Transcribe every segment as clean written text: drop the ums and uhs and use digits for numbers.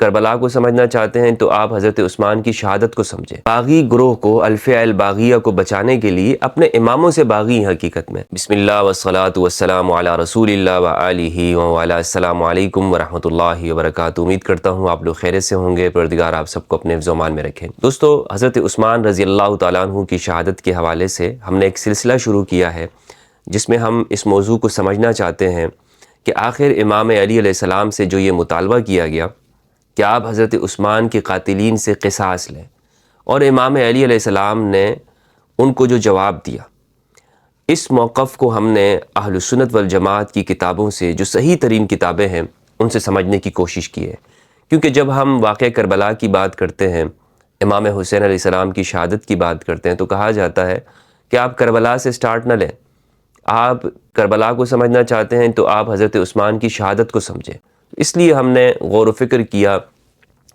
کربلا کو سمجھنا چاہتے ہیں تو آپ حضرت عثمان کی شہادت کو سمجھیں۔ باغی گروہ کو الفئہ الباغیہ کو بچانے کے لیے اپنے اماموں سے باغی ہیں حقیقت میں۔ بسم اللہ والصلاة والسلام علی رسول اللہ وآلہ وعلی السلام علیکم ورحمۃ اللہ وبرکاتہ۔ امید کرتا ہوں آپ لوگ خیریت سے ہوں گے، پروردگار آپ سب کو اپنے حفظ و امان میں رکھیں۔ دوستو، حضرت عثمان رضی اللہ تعالیٰ عنہ کی شہادت کے حوالے سے ہم نے ایک سلسلہ شروع کیا ہے جس میں ہم اس موضوع کو سمجھنا چاہتے ہیں کہ آخر امام علی علیہ السلام سے جو یہ مطالبہ کیا گیا کہ آپ حضرت عثمان کے قاتلین سے قصاص لیں، اور امام علی علیہ السلام نے ان کو جو جواب دیا، اس موقف کو ہم نے اہل سنت والجماعت کی کتابوں سے، جو صحیح ترین کتابیں ہیں، ان سے سمجھنے کی کوشش کی ہے۔ کیونکہ جب ہم واقعہ کربلا کی بات کرتے ہیں، امام حسین علیہ السلام کی شہادت کی بات کرتے ہیں، تو کہا جاتا ہے کہ آپ کربلا سے سٹارٹ نہ لیں، آپ کربلا کو سمجھنا چاہتے ہیں تو آپ حضرت عثمان کی شہادت کو سمجھیں۔ اس لیے ہم نے غور و فکر کیا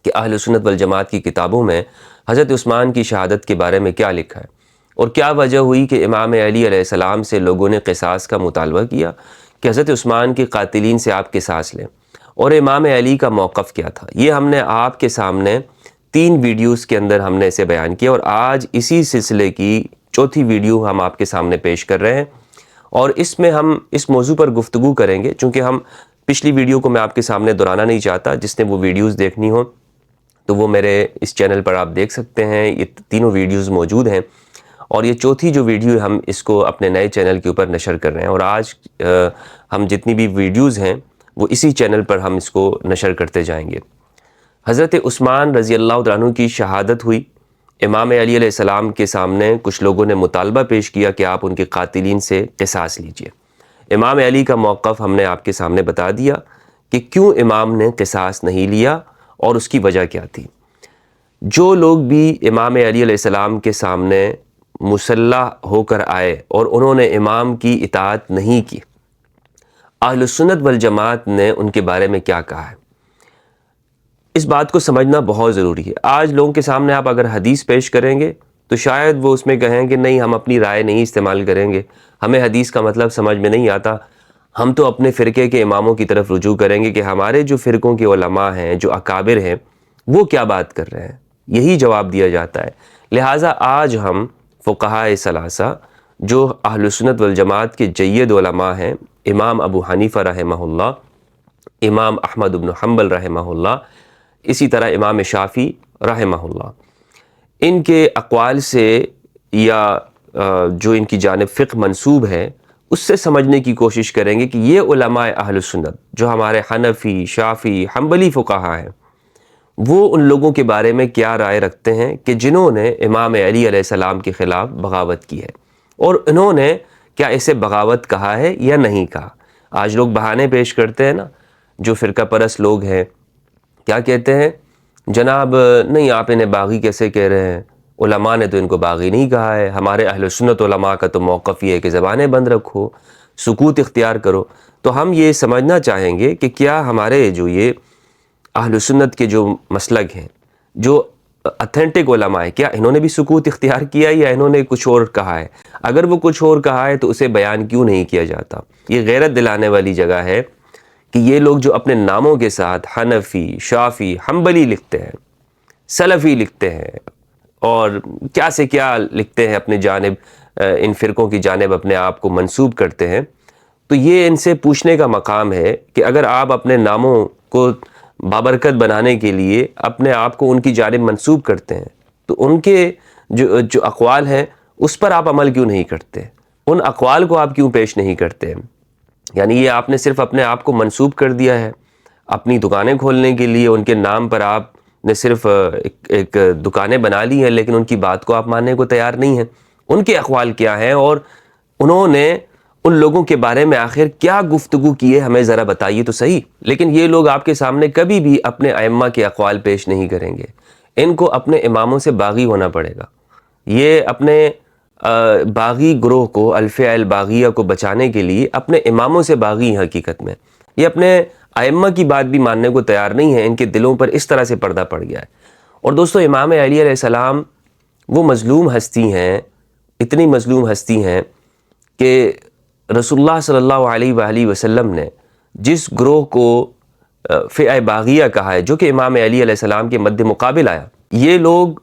کہ اہل سنت والجماعت کی کتابوں میں حضرت عثمان کی شہادت کے بارے میں کیا لکھا ہے، اور کیا وجہ ہوئی کہ امام علی علیہ السلام سے لوگوں نے قصاص کا مطالبہ کیا کہ حضرت عثمان کے قاتلین سے آپ قصاص لیں، اور امام علی کا موقف کیا تھا۔ یہ ہم نے آپ کے سامنے 3 ویڈیوز کے اندر ہم نے اسے بیان کیا، اور آج اسی سلسلے کی چوتھی ویڈیو ہم آپ کے سامنے پیش کر رہے ہیں، اور اس میں ہم اس موضوع پر گفتگو کریں گے۔ چونکہ ہم پچھلی ویڈیو کو میں آپ کے سامنے دہرانا نہیں چاہتا، جس نے وہ ویڈیوز دیکھنی ہو تو وہ میرے اس چینل پر آپ دیکھ سکتے ہیں، یہ تینوں ویڈیوز موجود ہیں، اور یہ چوتھی جو ویڈیو ہم اس کو اپنے نئے چینل کے اوپر نشر کر رہے ہیں، اور آج ہم جتنی بھی ویڈیوز ہیں وہ اسی چینل پر ہم اس کو نشر کرتے جائیں گے۔ حضرت عثمان رضی اللہ عنہ کی شہادت ہوئی، امام علی علیہ السلام کے سامنے کچھ لوگوں نے مطالبہ پیش کیا کہ آپ ان کے قاتلین سے قصاص لیجئے۔ امام علی کا موقف ہم نے آپ کے سامنے بتا دیا کہ کیوں امام نے قصاص نہیں لیا اور اس کی وجہ کیا تھی۔ جو لوگ بھی امام علی علیہ السلام کے سامنے مسلح ہو کر آئے اور انہوں نے امام کی اطاعت نہیں کی، اہل سنت والجماعت نے ان کے بارے میں کیا کہا ہے، اس بات کو سمجھنا بہت ضروری ہے۔ آج لوگوں کے سامنے آپ اگر حدیث پیش کریں گے تو شاید وہ اس میں کہیں کہ نہیں، ہم اپنی رائے نہیں استعمال کریں گے، ہمیں حدیث کا مطلب سمجھ میں نہیں آتا، ہم تو اپنے فرقے کے اماموں کی طرف رجوع کریں گے کہ ہمارے جو فرقوں کے علماء ہیں، جو اکابر ہیں، وہ کیا بات کر رہے ہیں، یہی جواب دیا جاتا ہے۔ لہٰذا آج ہم فقہائے ثلاثہ، جو اہل سنت والجماعت کے جید علماء ہیں، امام ابو حنیفہ رحمہ اللہ، امام احمد بن حنبل رحمہ اللہ، اسی طرح امام شافعی رحمہ اللہ، ان کے اقوال سے یا جو ان کی جانب فقہ منسوب ہے اس سے سمجھنے کی کوشش کریں گے کہ یہ علماء اہل سنت جو ہمارے حنفی، شافعی، حنبلی فقہا ہیں، وہ ان لوگوں کے بارے میں کیا رائے رکھتے ہیں کہ جنہوں نے امام علی علیہ السلام کے خلاف بغاوت کی ہے، اور انہوں نے کیا اسے بغاوت کہا ہے یا نہیں کہا۔ آج لوگ بہانے پیش کرتے ہیں نا، جو فرقہ پرست لوگ ہیں، کیا کہتے ہیں، جناب نہیں، آپ انہیں باغی کیسے کہہ رہے ہیں، علماء نے تو ان کو باغی نہیں کہا ہے، ہمارے اہل سنت علماء کا تو موقف یہ ہے کہ زبانیں بند رکھو، سکوت اختیار کرو۔ تو ہم یہ سمجھنا چاہیں گے کہ کیا ہمارے جو یہ اہل سنت کے جو مسلک ہیں، جو اتھینٹک علماء ہیں، کیا انہوں نے بھی سکوت اختیار کیا یا انہوں نے کچھ اور کہا ہے؟ اگر وہ کچھ اور کہا ہے تو اسے بیان کیوں نہیں کیا جاتا؟ یہ غیرت دلانے والی جگہ ہے کہ یہ لوگ جو اپنے ناموں کے ساتھ حنفی، شافعی، حنبلی لکھتے ہیں، سلفی لکھتے ہیں، اور کیا سے کیا لکھتے ہیں، اپنے جانب ان فرقوں کی جانب اپنے آپ کو منسوب کرتے ہیں، تو یہ ان سے پوچھنے کا مقام ہے کہ اگر آپ اپنے ناموں کو بابرکت بنانے کے لیے اپنے آپ کو ان کی جانب منسوب کرتے ہیں تو ان کے جو اقوال ہیں اس پر آپ عمل کیوں نہیں کرتے، ان اقوال کو آپ کیوں پیش نہیں کرتے؟ یعنی یہ آپ نے صرف اپنے آپ کو منسوب کر دیا ہے، اپنی دکانیں کھولنے کے لیے ان کے نام پر آپ نے صرف ایک دکانیں بنا لی ہیں، لیکن ان کی بات کو آپ ماننے کو تیار نہیں ہیں۔ ان کے اقوال کیا ہیں اور انہوں نے ان لوگوں کے بارے میں آخر کیا گفتگو کی ہے، ہمیں ذرا بتائیے تو صحیح۔ لیکن یہ لوگ آپ کے سامنے کبھی بھی اپنے ائمہ کے اقوال پیش نہیں کریں گے، ان کو اپنے اماموں سے باغی ہونا پڑے گا۔ یہ اپنے باغی گروہ کو، الفئہ الباغیہ کو بچانے کے لیے اپنے اماموں سے باغی ہیں حقیقت میں۔ یہ اپنے ائمہ کی بات بھی ماننے کو تیار نہیں ہیں، ان کے دلوں پر اس طرح سے پردہ پڑ گیا ہے۔ اور دوستو، امام علی علیہ السلام وہ مظلوم ہستی ہیں، اتنی مظلوم ہستی ہیں کہ رسول اللہ صلی اللہ علیہ وآلہ وسلم نے جس گروہ کو فئہ باغیہ کہا ہے جو کہ امام علی علیہ السلام کے مد مقابل آیا، یہ لوگ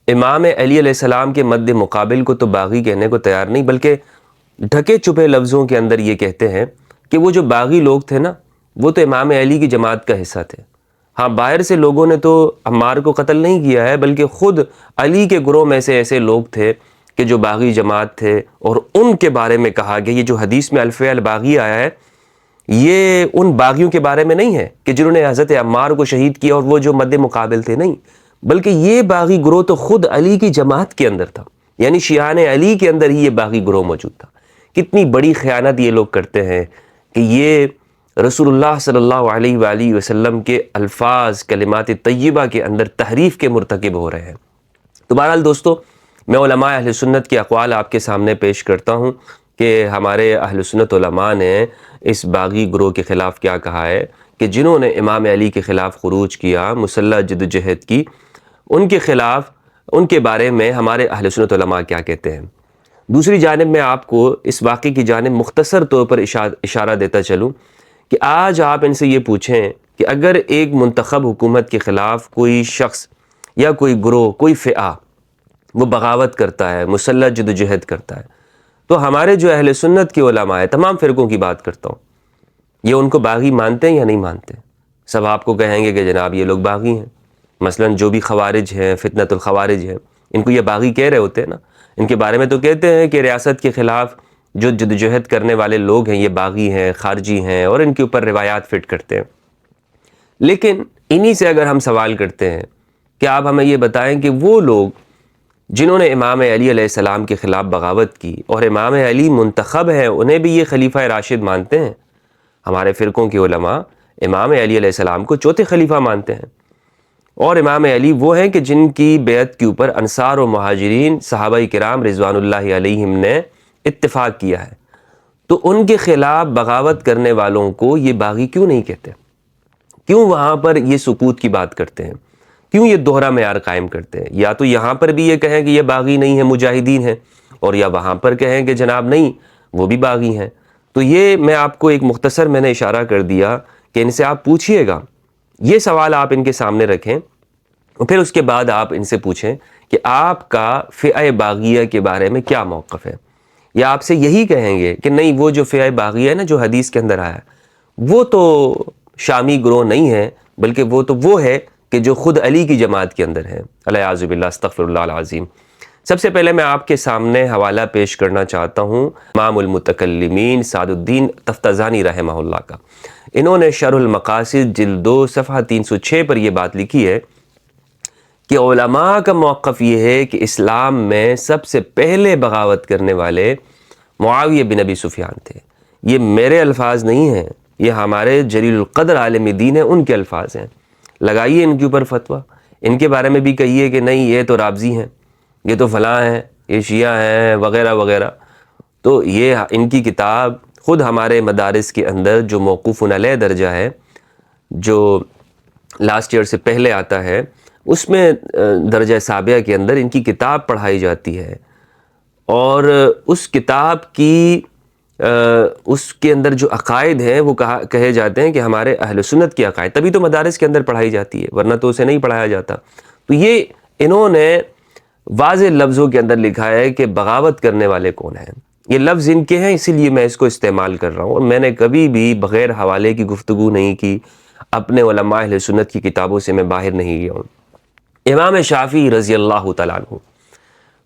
امام علی علیہ السلام کے مد مقابل کو تو باغی کہنے کو تیار نہیں، بلکہ ڈھکے چھپے لفظوں کے اندر یہ کہتے ہیں کہ وہ جو باغی لوگ تھے نا وہ تو امام علی کی جماعت کا حصہ تھے۔ ہاں، باہر سے لوگوں نے تو عمار کو قتل نہیں کیا ہے، بلکہ خود علی کے گروہ میں سے ایسے لوگ تھے کہ جو باغی جماعت تھے، اور ان کے بارے میں کہا گیا، یہ جو حدیث میں الفئہ الباغی آیا ہے یہ ان باغیوں کے بارے میں نہیں ہے کہ جنہوں نے حضرت عمار کو شہید کیا اور وہ جو مد مقابل تھے، نہیں، بلکہ یہ باغی گروہ تو خود علی کی جماعت کے اندر تھا، یعنی شیعان علی کے اندر ہی یہ باغی گروہ موجود تھا۔ کتنی بڑی خیانت یہ لوگ کرتے ہیں کہ یہ رسول اللہ صلی اللہ علیہ وآلہ وسلم کے الفاظ کلمات طیبہ کے اندر تحریف کے مرتکب ہو رہے ہیں۔ تو بہرحال دوستو، میں علماء اہل سنت کے اقوال آپ کے سامنے پیش کرتا ہوں کہ ہمارے اہل سنت علماء نے اس باغی گروہ کے خلاف کیا کہا ہے، کہ جنہوں نے امام علی کے خلاف خروج کیا، مسلح جدوجہد کی، ان کے خلاف، ان کے بارے میں ہمارے اہل سنت علماء کیا کہتے ہیں۔ دوسری جانب میں آپ کو اس واقعے کی جانب مختصر طور پر اشارہ دیتا چلوں کہ آج آپ ان سے یہ پوچھیں کہ اگر ایک منتخب حکومت کے خلاف کوئی شخص یا کوئی گروہ، کوئی فئہ وہ بغاوت کرتا ہے، مسلح جدوجہد کرتا ہے، تو ہمارے جو اہل سنت کے علماء ہیں، تمام فرقوں کی بات کرتا ہوں، یہ ان کو باغی مانتے ہیں یا نہیں مانتے؟ سب آپ کو کہیں گے کہ جناب یہ لوگ باغی ہیں۔ مثلا جو بھی خوارج ہیں، فتنۃ الخوارج ہیں، ان کو یہ باغی کہہ رہے ہوتے ہیں نا، ان کے بارے میں تو کہتے ہیں کہ ریاست کے خلاف جو جدوجہد کرنے والے لوگ ہیں یہ باغی ہیں، خارجی ہیں، اور ان کے اوپر روایات فٹ کرتے ہیں۔ لیکن انہی سے اگر ہم سوال کرتے ہیں کہ آپ ہمیں یہ بتائیں کہ وہ لوگ جنہوں نے امام علی علیہ السلام کے خلاف بغاوت کی اور امام علی منتخب ہیں، انہیں بھی یہ خلیفہ راشد مانتے ہیں؟ ہمارے فرقوں کے علماء امام علی علیہ السلام کو چوتھے خلیفہ مانتے ہیں، اور امام علی وہ ہیں کہ جن کی بیعت کے اوپر انصار و مہاجرین صحابہ کرام رضوان اللہ علیہم نے اتفاق کیا ہے، تو ان کے خلاف بغاوت کرنے والوں کو یہ باغی کیوں نہیں کہتے؟ کیوں وہاں پر یہ سکوت کی بات کرتے ہیں؟ کیوں یہ دوہرا معیار قائم کرتے ہیں؟ یا تو یہاں پر بھی یہ کہیں کہ یہ باغی نہیں ہیں، مجاہدین ہیں، اور یا وہاں پر کہیں کہ جناب نہیں وہ بھی باغی ہیں۔ تو یہ میں آپ کو ایک مختصر میں نے اشارہ کر دیا کہ ان سے آپ پوچھئے گا، یہ سوال آپ ان کے سامنے رکھیں، اور پھر اس کے بعد آپ ان سے پوچھیں کہ آپ کا فئہ باغیہ کے بارے میں کیا موقف ہے۔ یا آپ سے یہی کہیں گے کہ نہیں، وہ جو فئہ باغیہ ہے نا جو حدیث کے اندر آیا، وہ تو شامی گروہ نہیں ہے، بلکہ وہ ہے کہ جو خود علی کی جماعت کے اندر ہے۔ الیاذ باللہ، استغفر اللہ العظیم۔ سب سے پہلے میں آپ کے سامنے حوالہ پیش کرنا چاہتا ہوں امام المتکلمین سعد الدین تفتزانی رحمہ اللہ کا۔ انہوں نے شرح المقاصد جلد 2 صفحہ 306 پر یہ بات لکھی ہے کہ علماء کا موقف یہ ہے کہ اسلام میں سب سے پہلے بغاوت کرنے والے معاویہ بن ابی سفیان تھے۔ یہ میرے الفاظ نہیں ہیں، یہ ہمارے جلیل القدر عالم دین ہیں، ان کے الفاظ ہیں۔ لگائیے ان کے اوپر فتویٰ، ان کے بارے میں بھی کہیے کہ نہیں یہ تو رافضی ہیں، یہ تو فلاں ہیں، یہ شیعہ ہیں، وغیرہ وغیرہ۔ تو یہ ان کی کتاب خود ہمارے مدارس کے اندر جو موقوف علیہ درجہ ہے، جو لاسٹ ایئر سے پہلے آتا ہے، اس میں درجہ سابعہ کے اندر ان کی کتاب پڑھائی جاتی ہے، اور اس کتاب کی اس کے اندر جو عقائد ہیں وہ کہے جاتے ہیں کہ ہمارے اہل سنت کی عقائد، تبھی تو مدارس کے اندر پڑھائی جاتی ہے، ورنہ تو اسے نہیں پڑھایا جاتا۔ تو یہ انہوں نے واضح لفظوں کے اندر لکھا ہے کہ بغاوت کرنے والے کون ہیں۔ یہ لفظ ان کے ہیں، اسی لیے میں اس کو استعمال کر رہا ہوں، اور میں نے کبھی بھی بغیر حوالے کی گفتگو نہیں کی، اپنے علماء اہل سنت کی کتابوں سے میں باہر نہیں گیا ہوں۔ امام شافعی رضی اللہ تعالیٰ عنہ،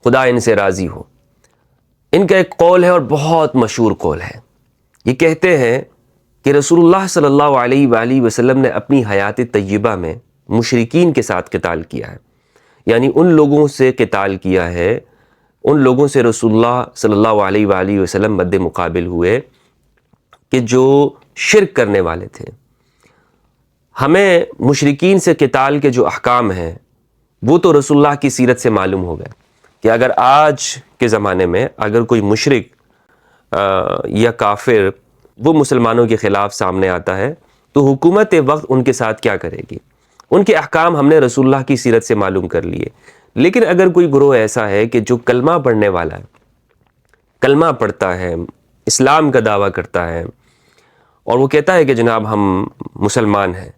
خدا ان سے راضی ہو، ان کا ایک قول ہے اور بہت مشہور قول ہے۔ یہ کہتے ہیں کہ رسول اللہ صلی اللہ علیہ وآلہ وسلم نے اپنی حیات طیبہ میں مشرکین کے ساتھ قتال کیا ہے، یعنی ان لوگوں سے قتال کیا ہے، ان لوگوں سے رسول اللہ صلی اللہ علیہ وآلہ وسلم مد مقابل ہوئے کہ جو شرک کرنے والے تھے۔ ہمیں مشرکین سے قتال کے جو احکام ہیں وہ تو رسول اللہ کی سیرت سے معلوم ہو گئے کہ اگر آج کے زمانے میں اگر کوئی مشرک یا کافر وہ مسلمانوں کے خلاف سامنے آتا ہے تو حکومت وقت ان کے ساتھ کیا کرے گی، ان کے احکام ہم نے رسول اللہ کی سیرت سے معلوم کر لیے۔ لیکن اگر کوئی گروہ ایسا ہے کہ جو کلمہ پڑھنے والا ہے، کلمہ پڑھتا ہے، اسلام کا دعویٰ کرتا ہے، اور وہ کہتا ہے کہ جناب ہم مسلمان ہیں،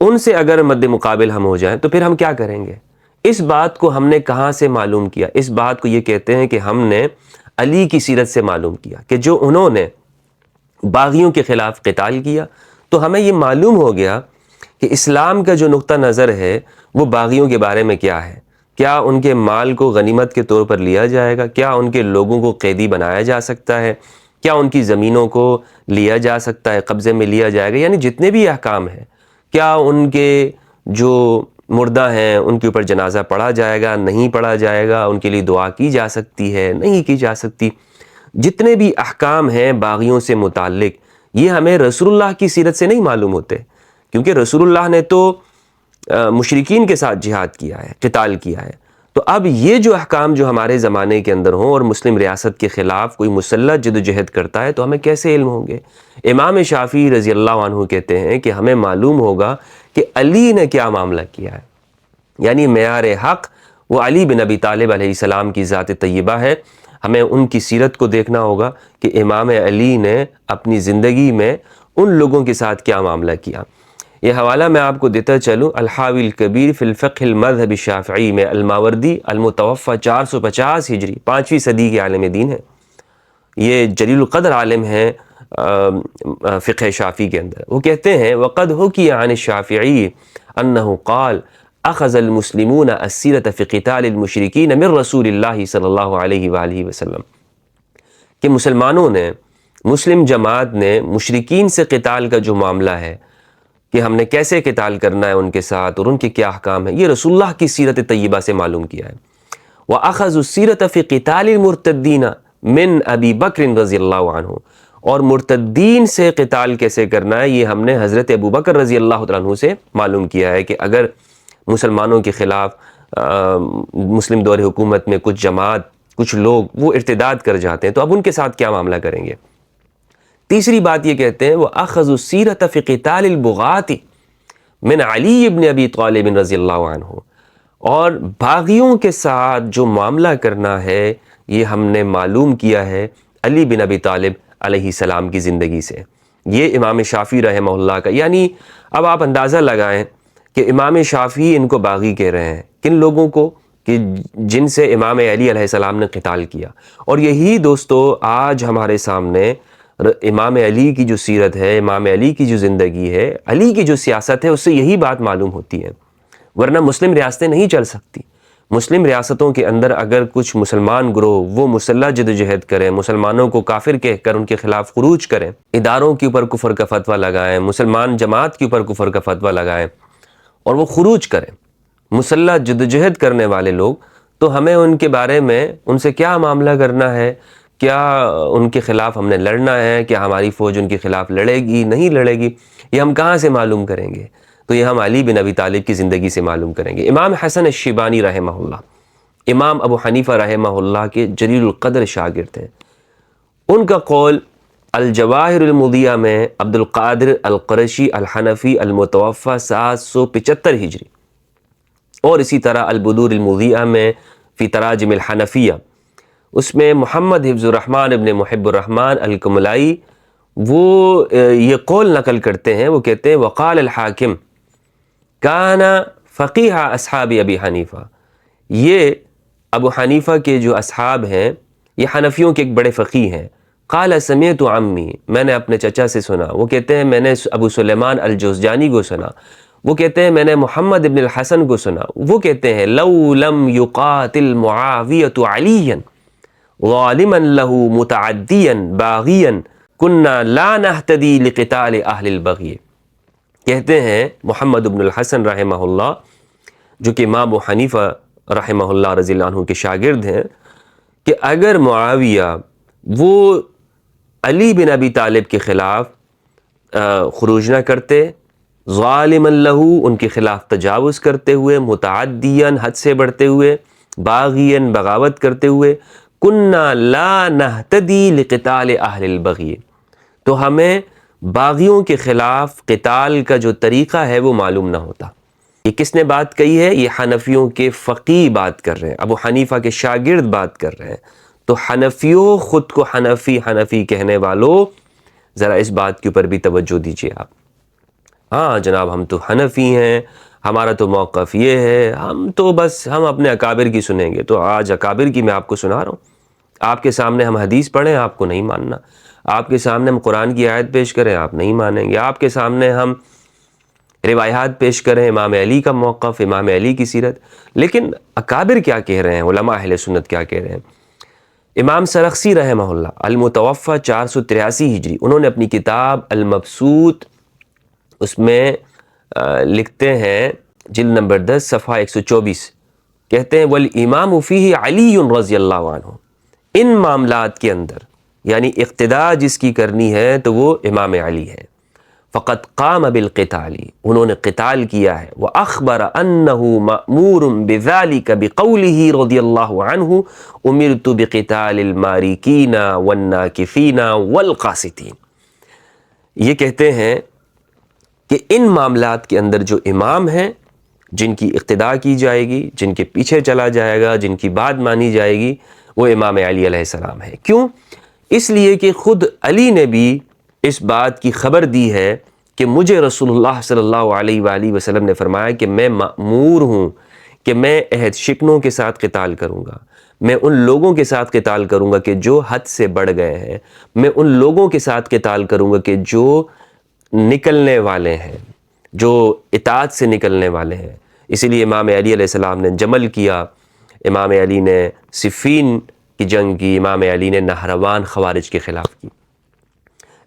ان سے اگر مد مقابل ہم ہو جائیں تو پھر ہم کیا کریں گے؟ اس بات کو ہم نے کہاں سے معلوم کیا؟ اس بات کو یہ کہتے ہیں کہ ہم نے علی کی سیرت سے معلوم کیا کہ جو انہوں نے باغیوں کے خلاف قتال کیا، تو ہمیں یہ معلوم ہو گیا کہ اسلام کا جو نقطہ نظر ہے وہ باغیوں کے بارے میں کیا ہے۔ کیا ان کے مال کو غنیمت کے طور پر لیا جائے گا؟ کیا ان کے لوگوں کو قیدی بنایا جا سکتا ہے؟ کیا ان کی زمینوں کو لیا جا سکتا ہے، قبضے میں لیا جائے گا؟ یعنی جتنے بھی احکام ہیں، کیا ان کے جو مردہ ہیں ان کے اوپر جنازہ پڑھا جائے گا، نہیں پڑھا جائے گا؟ ان کے لیے دعا کی جا سکتی ہے، نہیں کی جا سکتی؟ جتنے بھی احکام ہیں باغیوں سے متعلق، یہ ہمیں رسول اللہ کی سیرت سے نہیں معلوم ہوتے، کیونکہ رسول اللہ نے تو مشرکین کے ساتھ جہاد کیا ہے، قتال کیا ہے۔ تو اب یہ جو احکام جو ہمارے زمانے کے اندر ہوں اور مسلم ریاست کے خلاف کوئی مسلح جدوجہد کرتا ہے تو ہمیں کیسے علم ہوں گے؟ امام شافعی رضی اللہ عنہ کہتے ہیں کہ ہمیں معلوم ہوگا کہ علی نے کیا معاملہ کیا ہے، یعنی معیار حق وہ علی بن ابی طالب علیہ السلام کی ذات طیبہ ہے۔ ہمیں ان کی سیرت کو دیکھنا ہوگا کہ امام علی نے اپنی زندگی میں ان لوگوں کے ساتھ کیا معاملہ کیا۔ یہ حوالہ میں آپ کو دیتا چلوں، الحاوی الکبیر فی الفقہ المذہب الشافعی میں، الماوردی، المتوفی 450 ہجری، 5ویں صدی کے عالم دین ہیں۔ یہ جلیل القدر عالم ہیں فقہ شافعی کے اندر۔ وہ کہتے ہیں وقد حکی عن الشافعی انہ قال اخذ المسلمون السیرۃ فی قتال المشرکین من رسول اللہ صلی اللہ علیہ وآلہ وسلم، کہ مسلمانوں نے، مسلم جماعت نے مشرکین سے قتال کا جو معاملہ ہے کہ ہم نے کیسے قتال کرنا ہے ان کے ساتھ اور ان کے کیا احکام ہیں، یہ رسول اللہ کی سیرت طیبہ سے معلوم کیا ہے۔ وَأَخَذُوا السِّيرَةَ فِي قِتَالِ الْمُرْتَدِّينَ مِنْ أَبِي بَكْرٍ رضی اللہ عنہ، اور مرتدین سے قتال کیسے کرنا ہے یہ ہم نے حضرت ابو بکر رضی اللہ عنہ سے معلوم کیا ہے، کہ اگر مسلمانوں کے خلاف مسلم دور حکومت میں کچھ جماعت، کچھ لوگ وہ ارتداد کر جاتے ہیں تو اب ان کے ساتھ کیا معاملہ کریں گے۔ تیسری بات یہ کہتے ہیں وَأَخَذُوا السِّيرَةَ فِي قِتَالِ الْبُغَاةِ مِنْ عَلِيِّ بْنِ أَبِي طَالِبٍ رضی اللہ عنہ، اور باغیوں کے ساتھ جو معاملہ کرنا ہے یہ ہم نے معلوم کیا ہے علی بن ابی طالب علیہ السلام کی زندگی سے۔ یہ امام شافعی رحمہ اللہ کا، یعنی اب آپ اندازہ لگائیں کہ امام شافعی ان کو باغی کہہ رہے ہیں، کن لوگوں کو؟ کہ جن سے امام علی علیہ السلام نے قتال کیا۔ اور یہی دوستو آج ہمارے سامنے امام علی کی جو سیرت ہے، امام علی کی جو زندگی ہے، علی کی جو سیاست ہے، اس سے یہی بات معلوم ہوتی ہے، ورنہ مسلم ریاستیں نہیں چل سکتی۔ مسلم ریاستوں کے اندر اگر کچھ مسلمان گروہ وہ مسلح جدوجہد کریں، مسلمانوں کو کافر کہہ کر ان کے خلاف خروج کریں، اداروں کے اوپر کفر کا فتویٰ لگائیں، مسلمان جماعت کے اوپر کفر کا فتویٰ لگائیں اور وہ خروج کریں، مسلح جدوجہد کرنے والے لوگ، تو ہمیں ان کے بارے میں ان سے کیا معاملہ کرنا ہے؟ کیا ان کے خلاف ہم نے لڑنا ہے؟ کیا ہماری فوج ان کے خلاف لڑے گی نہیں لڑے گی؟ یہ ہم کہاں سے معلوم کریں گے؟ تو یہ ہم علی بن ابی طالب کی زندگی سے معلوم کریں گے۔ امام حسن الشیبانی رحمہ اللہ، امام ابو حنیفہ رحمہ اللہ کے جلیل القدر شاگرد ہیں۔ ان کا قول الجواہر المضیہ میں عبد القادر القرشی الحنفی المتوفی 775 ہجری، اور اسی طرح البدور المضیہ میں فی تراجم الحنفیہ، اس میں محمد حفظ الرحمن ابن محب الرحمن الکملائی وہ یہ قول نقل کرتے ہیں، وہ کہتے ہیں وقال الحاکم کان فقیہ اصحاب ابی حنیفہ، یہ ابو حنیفہ کے جو اصحاب ہیں یہ حنفیوں کے ایک بڑے فقیہ ہیں۔ قال سمعت عمی، میں نے اپنے چچا سے سنا، وہ کہتے ہیں میں نے ابو سلیمان الجوزجانی کو سنا، وہ کہتے ہیں میں نے محمد ابن الحسن کو سنا، وہ کہتے ہیں لو لم یقاتل معاویۃ علیٰ ظالما له متعدیا باغیا کنا لا نہتدی لقتال اہل البغی۔ کہتے ہیں محمد ابن الحسن رحمہ اللہ، جو کہ امام ابو حنیفہ رحمہ اللہ رضی اللہ عنہ کے شاگرد ہیں، کہ اگر معاویہ وہ علی بن ابی طالب کے خلاف خروج نہ کرتے، ظالما لہ ان کے خلاف تجاوز کرتے ہوئے، متعدیا حد سے بڑھتے ہوئے، باغیا بغاوت کرتے ہوئے، کننا لا نہتدی لقتال اہل البغی، تو ہمیں باغیوں کے خلاف قتال کا جو طریقہ ہے وہ معلوم نہ ہوتا۔ یہ کس نے بات کہی ہے؟ یہ حنفیوں کے فقیہ بات کر رہے ہیں، ابو حنیفہ کے شاگرد بات کر رہے ہیں۔ تو حنفیوں، خود کو حنفی کہنے والوں، ذرا اس بات کے اوپر بھی توجہ دیجیے آپ۔ ہاں جناب ہم تو حنفی ہیں، ہمارا تو موقف یہ ہے، ہم اپنے اکابر کی سنیں گے۔ تو آج اکابر کی میں آپ کو سنا رہا ہوں۔ آپ کے سامنے ہم حدیث پڑھیں، آپ کو نہیں ماننا۔ آپ کے سامنے ہم قرآن کی آیت پیش کریں، آپ نہیں مانیں گے۔ آپ کے سامنے ہم روایات پیش کریں، امام علی کا موقف، امام علی کی سیرت، لیکن اکابر کیا کہہ رہے ہیں، علماء اہل سنت کیا کہہ رہے ہیں۔ امام سرخسی رحمہ اللہ المتوفی 483 ہجری، انہوں نے اپنی کتاب المبسوط اس میں لکھتے ہیں، جلد نمبر 10 صفحہ 124، کہتے ہیں والامام فیہ علی رضی اللہ عنہ، ان معاملات کے اندر یعنی اقتداء جس کی کرنی ہے تو وہ امام علی ہے۔ فقط قام بالقتال، انہوں نے قتال کیا ہے، وأخبر أنه مأمور بذلك بقوله رضی اللہ عنہ امرت بقتال المارکین والناکثین والقاسطین۔ یہ کہتے ہیں کہ ان معاملات کے اندر جو امام ہیں، جن کی اقتداء کی جائے گی، جن کے پیچھے چلا جائے گا، جن کی بات مانی جائے گی، وہ امام علی علیہ السلام ہے۔ کیوں؟ اس لیے کہ خود علی نے بھی اس بات کی خبر دی ہے کہ مجھے رسول اللہ صلی اللہ علیہ وآلہ وسلم نے فرمایا کہ میں مأمور ہوں کہ میں عہد شکنوں کے ساتھ قتال کروں گا، میں ان لوگوں کے ساتھ قتال کروں گا کہ جو حد سے بڑھ گئے ہیں، میں ان لوگوں کے ساتھ قتال کروں گا کہ جو نکلنے والے ہیں، جو اطاعت سے نکلنے والے ہیں۔ اسی لیے امام علی علیہ السلام نے جمل کیا، امام علی نے صفین کی جنگ کی، امام علی نے نہروان خوارج کے خلاف کی۔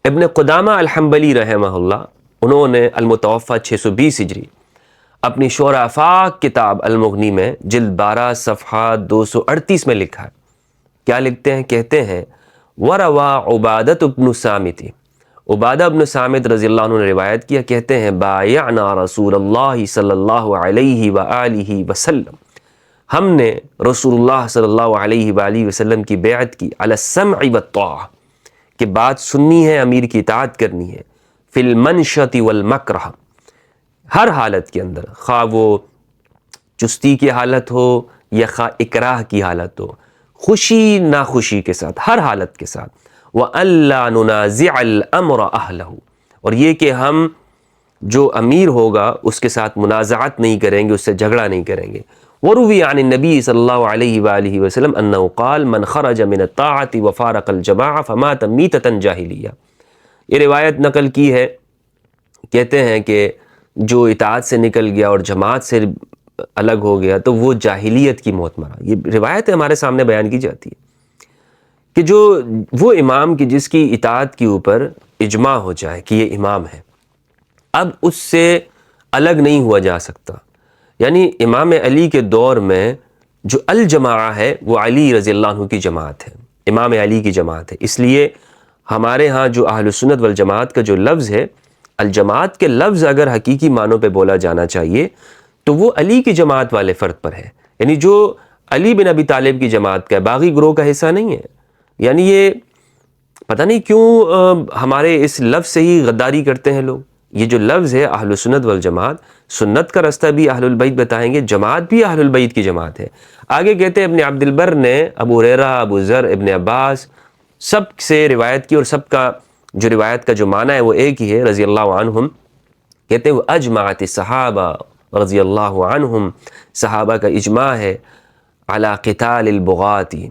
ابن قدامہ الحنبلی رحمہ اللہ، انہوں نے المتوفی 620 ہجری اپنی شورى آفاق کتاب المغنی میں جلد 12 صفحہ 238 میں لکھا ہے۔ کیا لکھتے ہیں؟ کہتے ہیں وَرَوَى عُبَادَةُ بْنُ سامت، عبادہ بن سامت رضی اللہ عنہ نے روایت کیا، کہتے ہیں بایعنا رسول اللہ صلی اللہ علیہ وآلہ وسلم، ہم نے رسول اللہ صلی اللہ علیہ وآلہ وسلم کی بیعت کی، علی السمع والطاعہ، کہ بات سننی ہے، امیر کی اطاعت کرنی ہے، فی المنشط والمکرہ، ہر حالت کے اندر، خواہ وہ چستی کی حالت ہو یا خواہ اکراہ کی حالت ہو، خوشی ناخوشی کے ساتھ، ہر حالت کے ساتھ، وَأَلَّا نُنَازِعَ الْأَمْرَ أَهْلَهُ، اور یہ کہ ہم جو امیر ہوگا اس کے ساتھ منازعت نہیں کریں گے، اس سے جھگڑا نہیں کریں گے۔ وروی عن النبی صلی اللہ علیہ وآلہ وسلم انه قال من خرج من الطاعة وفارق الجماعة فمات میتة جاہلیہ، یہ روایت نقل کی ہے، کہتے ہیں کہ جو اطاعت سے نکل گیا اور جماعت سے الگ ہو گیا تو وہ جاہلیت کی موت مرا۔ یہ روایت ہمارے سامنے بیان کی جاتی ہے کہ جو وہ امام کی جس کی اطاعت کے اوپر اجماع ہو جائے کہ یہ امام ہے، اب اس سے الگ نہیں ہوا جا سکتا۔ یعنی امام علی کے دور میں جو الجماعہ ہے وہ علی رضی اللہ عنہ کی جماعت ہے، امام علی کی جماعت ہے۔ اس لیے ہمارے ہاں جو اہل سنت والجماعت کا جو لفظ ہے، الجماعت کے لفظ اگر حقیقی معنوں پہ بولا جانا چاہیے تو وہ علی کی جماعت والے فرد پر ہے، یعنی جو علی بن ابی طالب کی جماعت کا ہے، باغی گروہ کا حصہ نہیں ہے۔ یعنی یہ پتہ نہیں کیوں ہمارے اس لفظ سے ہی غداری کرتے ہیں لوگ۔ یہ جو لفظ ہے اہل سنت والجماعت، سنت کا رستہ بھی اہل البیت بتائیں گے، جماعت بھی اہل البیت کی جماعت ہے۔ آگے کہتے ہیں ابن عبد البر نے ابو ہریرہ، ابو ذر، ابن عباس سب سے روایت کی، اور سب کا جو روایت کا جو معنی ہے وہ ایک ہی ہے، رضی اللہ عنہم۔ کہتے ہیں وہ اجمعت الصحابہ رضی اللہ عنہم، صحابہ کا اجماع ہے، علی قتال البغاة،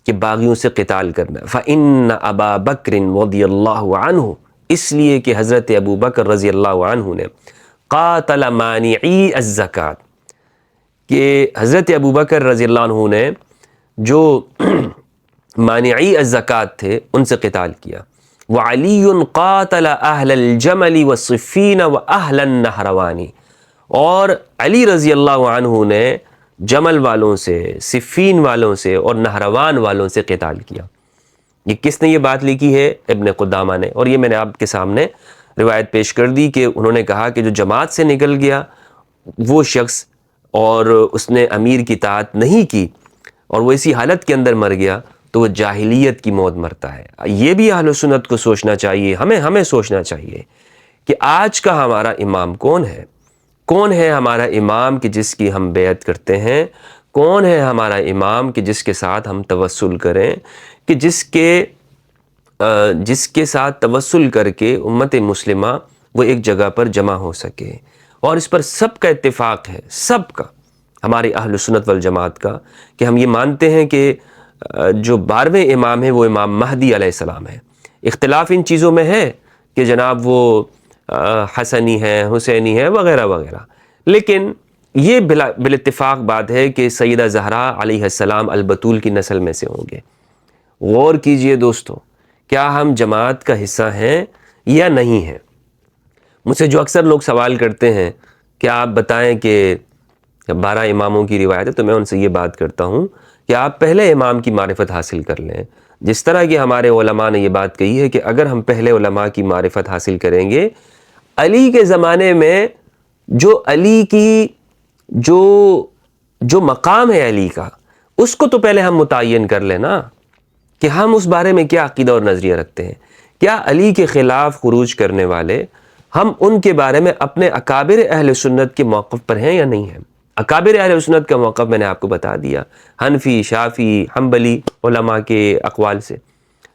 کہ باغیوں سے قتال کرنا۔ فإن ابا بکر رضی اللہ عنہ، اس لیے کہ حضرت ابو بکر رضی اللہ عنہ نے قاتل مانعی الزکوٰۃ، کہ حضرت ابو بکر رضی اللہ عنہ نے جو مانعی الزکوٰۃ تھے ان سے قتال کیا۔ وعلی قاتل اہل الجمل والصفین واہل النہروانی، اور علی رضی اللہ عنہ نے جمل والوں سے، صفین والوں سے اور نہروان والوں سے قتال کیا۔ یہ کس نے یہ بات لکھی ہے؟ ابن قدامہ نے، اور یہ میں نے آپ کے سامنے روایت پیش کر دی کہ انہوں نے کہا کہ جو جماعت سے نکل گیا وہ شخص اور اس نے امیر کی اطاعت نہیں کی اور وہ اسی حالت کے اندر مر گیا تو وہ جاہلیت کی موت مرتا ہے۔ یہ بھی اہل سنت کو سوچنا چاہیے، ہمیں سوچنا چاہیے کہ آج کا ہمارا امام کون ہے؟ کون ہے ہمارا امام کہ جس کی ہم بیعت کرتے ہیں؟ کون ہے ہمارا امام کہ جس کے ساتھ ہم توسل کریں، کہ جس کے ساتھ توسل کر کے امت مسلمہ وہ ایک جگہ پر جمع ہو سکے، اور اس پر سب کا اتفاق ہے، سب کا، ہمارے اہل سنت والجماعت کا، کہ ہم یہ مانتے ہیں کہ جو 12ویں امام ہے وہ امام مہدی علیہ السلام ہے۔ اختلاف ان چیزوں میں ہے کہ جناب وہ حسنی ہیں، حسینی ہیں، وغیرہ وغیرہ، لیکن یہ بالاتفاق بات ہے کہ سیدہ زہرا علیہ السلام البتول کی نسل میں سے ہوں گے۔ غور کیجئے دوستو، کیا ہم جماعت کا حصہ ہیں یا نہیں ہیں؟ مجھ سے جو اکثر لوگ سوال کرتے ہیں کہ آپ بتائیں کہ 12 اماموں کی روایت ہے، تو میں ان سے یہ بات کرتا ہوں کہ آپ پہلے امام کی معرفت حاصل کر لیں۔ جس طرح کہ ہمارے علماء نے یہ بات کہی ہے کہ اگر ہم پہلے علماء کی معرفت حاصل کریں گے، علی کے زمانے میں جو علی کی جو مقام ہے علی کا، اس کو تو پہلے ہم متعین کر لیں نا، کہ ہم اس بارے میں کیا عقیدہ اور نظریہ رکھتے ہیں۔ کیا علی کے خلاف خروج کرنے والے، ہم ان کے بارے میں اپنے اکابر اہل سنت کے موقف پر ہیں یا نہیں ہیں؟ اکابر اہل سنت کا موقف میں نے آپ کو بتا دیا، حنفی، شافعی، حنبلی علماء کے اقوال سے۔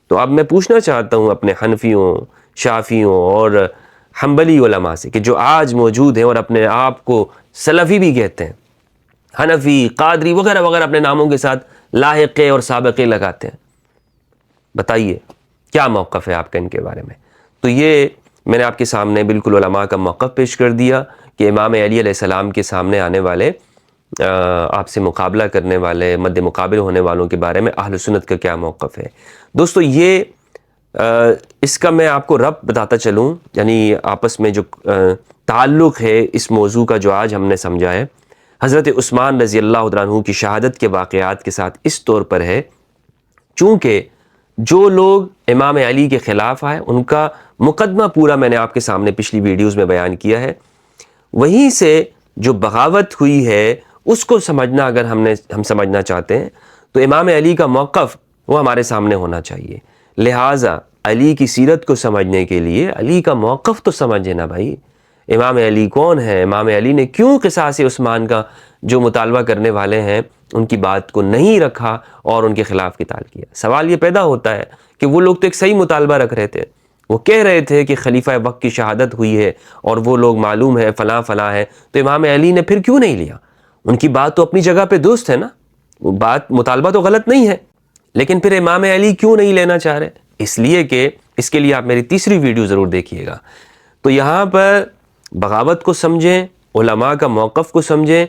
تو اب میں پوچھنا چاہتا ہوں اپنے حنفیوں، شافعیوں اور حنبلی علماء سے، کہ جو آج موجود ہیں اور اپنے آپ کو سلفی بھی کہتے ہیں، حنفی، قادری وغیرہ وغیرہ اپنے ناموں کے ساتھ لاحقے اور سابقے لگاتے ہیں، بتائیے کیا موقف ہے آپ کا ان کے بارے میں؟ تو یہ میں نے آپ کے سامنے بالکل علماء کا موقف پیش کر دیا کہ امام علی علیہ السلام کے سامنے آنے والے، آپ سے مقابلہ کرنے والے، مد مقابل ہونے والوں کے بارے میں اہل سنت کا کیا موقف ہے۔ دوستو یہ اس کا میں آپ کو ربط بتاتا چلوں، یعنی آپس میں جو تعلق ہے اس موضوع کا جو آج ہم نے سمجھا ہے، حضرت عثمان رضی اللہ عنہ کی شہادت کے واقعات کے ساتھ اس طور پر ہے، چونکہ جو لوگ امام علی کے خلاف آئے ان کا مقدمہ پورا میں نے آپ کے سامنے پچھلی ویڈیوز میں بیان کیا ہے، وہیں سے جو بغاوت ہوئی ہے اس کو سمجھنا، اگر ہم سمجھنا چاہتے ہیں تو امام علی کا موقف وہ ہمارے سامنے ہونا چاہیے۔ لہٰذا علی کی سیرت کو سمجھنے کے لیے علی کا موقف تو سمجھے نا بھائی، امام علی کون ہے، امام علی نے کیوں قصاص عثمان کا جو مطالبہ کرنے والے ہیں ان کی بات کو نہیں رکھا اور ان کے خلاف قتال کیا۔ سوال یہ پیدا ہوتا ہے کہ وہ لوگ تو ایک صحیح مطالبہ رکھ رہے تھے، وہ کہہ رہے تھے کہ خلیفہ وقت کی شہادت ہوئی ہے اور وہ لوگ معلوم ہے فلاں فلاں ہے، تو امام علی نے پھر کیوں نہیں لیا؟ ان کی بات تو اپنی جگہ پہ درست ہے نا، وہ بات مطالبہ تو غلط نہیں ہے، لیکن پھر امام علی کیوں نہیں لینا چاہ رہے؟ اس لیے کہ اس کے لیے آپ میری تیسری ویڈیو ضرور دیکھیے گا۔ تو یہاں پر بغاوت کو سمجھیں، علماء کا موقف کو سمجھیں،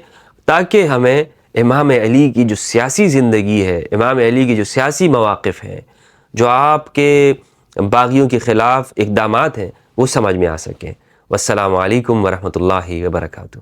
تاکہ ہمیں امام علی کی جو سیاسی زندگی ہے، امام علی کی جو سیاسی مواقف ہیں، جو آپ کے باغیوں کے خلاف اقدامات ہیں، وہ سمجھ میں آ سکیں۔ والسلام علیکم ورحمۃ اللہ وبرکاتہ۔